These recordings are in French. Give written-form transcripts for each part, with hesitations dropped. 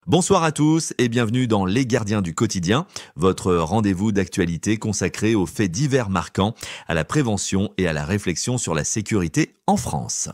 Bonsoir à tous et bienvenue dans Les Gardiens du quotidien, votre rendez-vous d'actualité consacré aux faits divers marquants, à la prévention et à la réflexion sur la sécurité en France.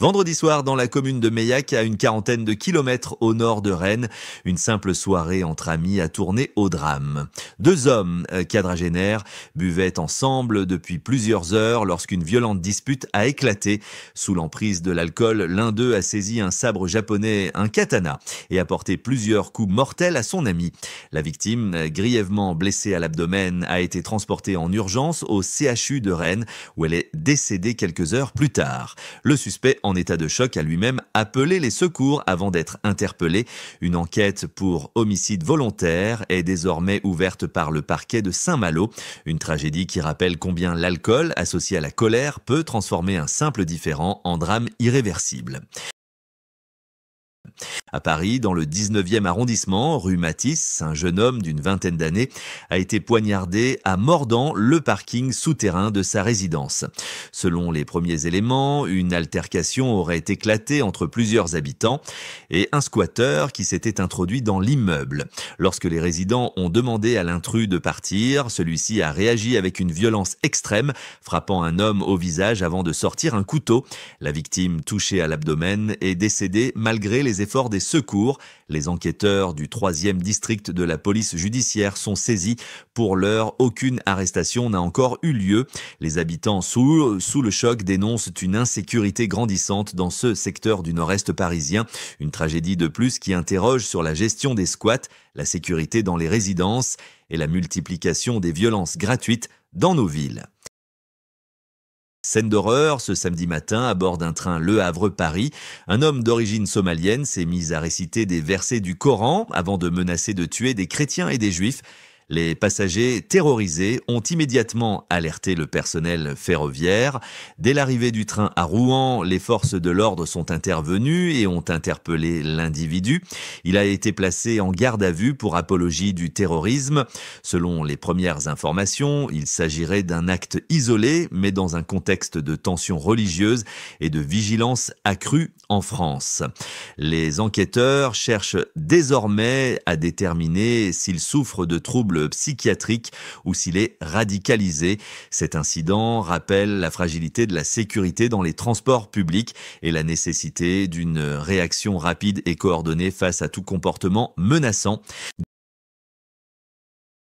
Vendredi soir, dans la commune de Meillac, à une quarantaine de kilomètres au nord de Rennes, une simple soirée entre amis a tourné au drame. Deux hommes quadragénaires buvaient ensemble depuis plusieurs heures lorsqu'une violente dispute a éclaté. Sous l'emprise de l'alcool, l'un d'eux a saisi un sabre japonais, un katana, et a porté plusieurs coups mortels à son ami. La victime, grièvement blessée à l'abdomen, a été transportée en urgence au CHU de Rennes, où elle est décédée quelques heures plus tard. Le suspect, en état de choc, a lui-même appelé les secours avant d'être interpellé. Une enquête pour homicide volontaire est désormais ouverte par le parquet de Saint-Malo. Une tragédie qui rappelle combien l'alcool, associé à la colère, peut transformer un simple différend en drame irréversible. À Paris, dans le 19e arrondissement, rue Matisse, un jeune homme d'une vingtaine d'années a été poignardé à mort dans le parking souterrain de sa résidence. Selon les premiers éléments, une altercation aurait éclaté entre plusieurs habitants et un squatteur qui s'était introduit dans l'immeuble. Lorsque les résidents ont demandé à l'intrus de partir, celui-ci a réagi avec une violence extrême, frappant un homme au visage avant de sortir un couteau. La victime, touchée à l'abdomen, est décédée malgré les efforts des secours. Les enquêteurs du 3e district de la police judiciaire sont saisis. Pour l'heure, aucune arrestation n'a encore eu lieu. Les habitants sous le choc dénoncent une insécurité grandissante dans ce secteur du nord-est parisien. Une tragédie de plus qui interroge sur la gestion des squats, la sécurité dans les résidences et la multiplication des violences gratuites dans nos villes. Scène d'horreur, ce samedi matin, à bord d'un train Le Havre-Paris, un homme d'origine somalienne s'est mis à réciter des versets du Coran avant de menacer de tuer des chrétiens et des juifs. Les passagers terrorisés ont immédiatement alerté le personnel ferroviaire. Dès l'arrivée du train à Rouen, les forces de l'ordre sont intervenues et ont interpellé l'individu. Il a été placé en garde à vue pour apologie du terrorisme. Selon les premières informations, il s'agirait d'un acte isolé, mais dans un contexte de tension religieuse et de vigilance accrue en France. Les enquêteurs cherchent désormais à déterminer s'il souffre de troubles psychiatrique ou s'il est radicalisé. Cet incident rappelle la fragilité de la sécurité dans les transports publics et la nécessité d'une réaction rapide et coordonnée face à tout comportement menaçant.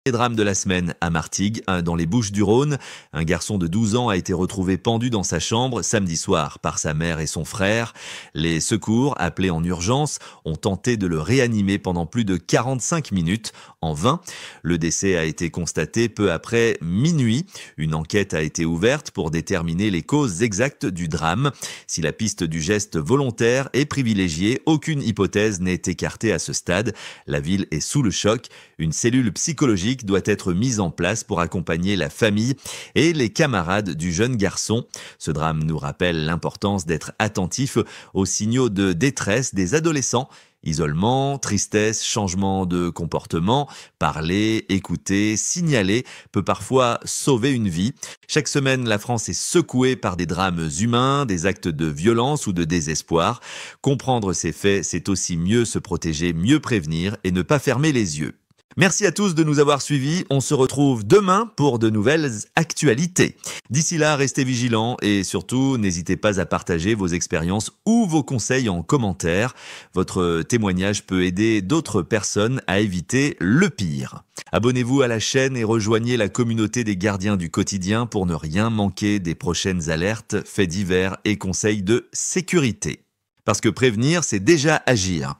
Les drames de la semaine à Martigues, dans les Bouches-du-Rhône. Un garçon de 12 ans a été retrouvé pendu dans sa chambre samedi soir par sa mère et son frère. Les secours, appelés en urgence, ont tenté de le réanimer pendant plus de 45 minutes. En vain, le décès a été constaté peu après minuit. Une enquête a été ouverte pour déterminer les causes exactes du drame. Si la piste du geste volontaire est privilégiée, aucune hypothèse n'est écartée à ce stade. La ville est sous le choc. Une cellule psychologique doit être mise en place pour accompagner la famille et les camarades du jeune garçon. Ce drame nous rappelle l'importance d'être attentif aux signaux de détresse des adolescents. Isolement, tristesse, changement de comportement, parler, écouter, signaler peut parfois sauver une vie. Chaque semaine, la France est secouée par des drames humains, des actes de violence ou de désespoir. Comprendre ces faits, c'est aussi mieux se protéger, mieux prévenir et ne pas fermer les yeux. Merci à tous de nous avoir suivis. On se retrouve demain pour de nouvelles actualités. D'ici là, restez vigilants et surtout, n'hésitez pas à partager vos expériences ou vos conseils en commentaire. Votre témoignage peut aider d'autres personnes à éviter le pire. Abonnez-vous à la chaîne et rejoignez la communauté des gardiens du quotidien pour ne rien manquer des prochaines alertes, faits divers et conseils de sécurité. Parce que prévenir, c'est déjà agir.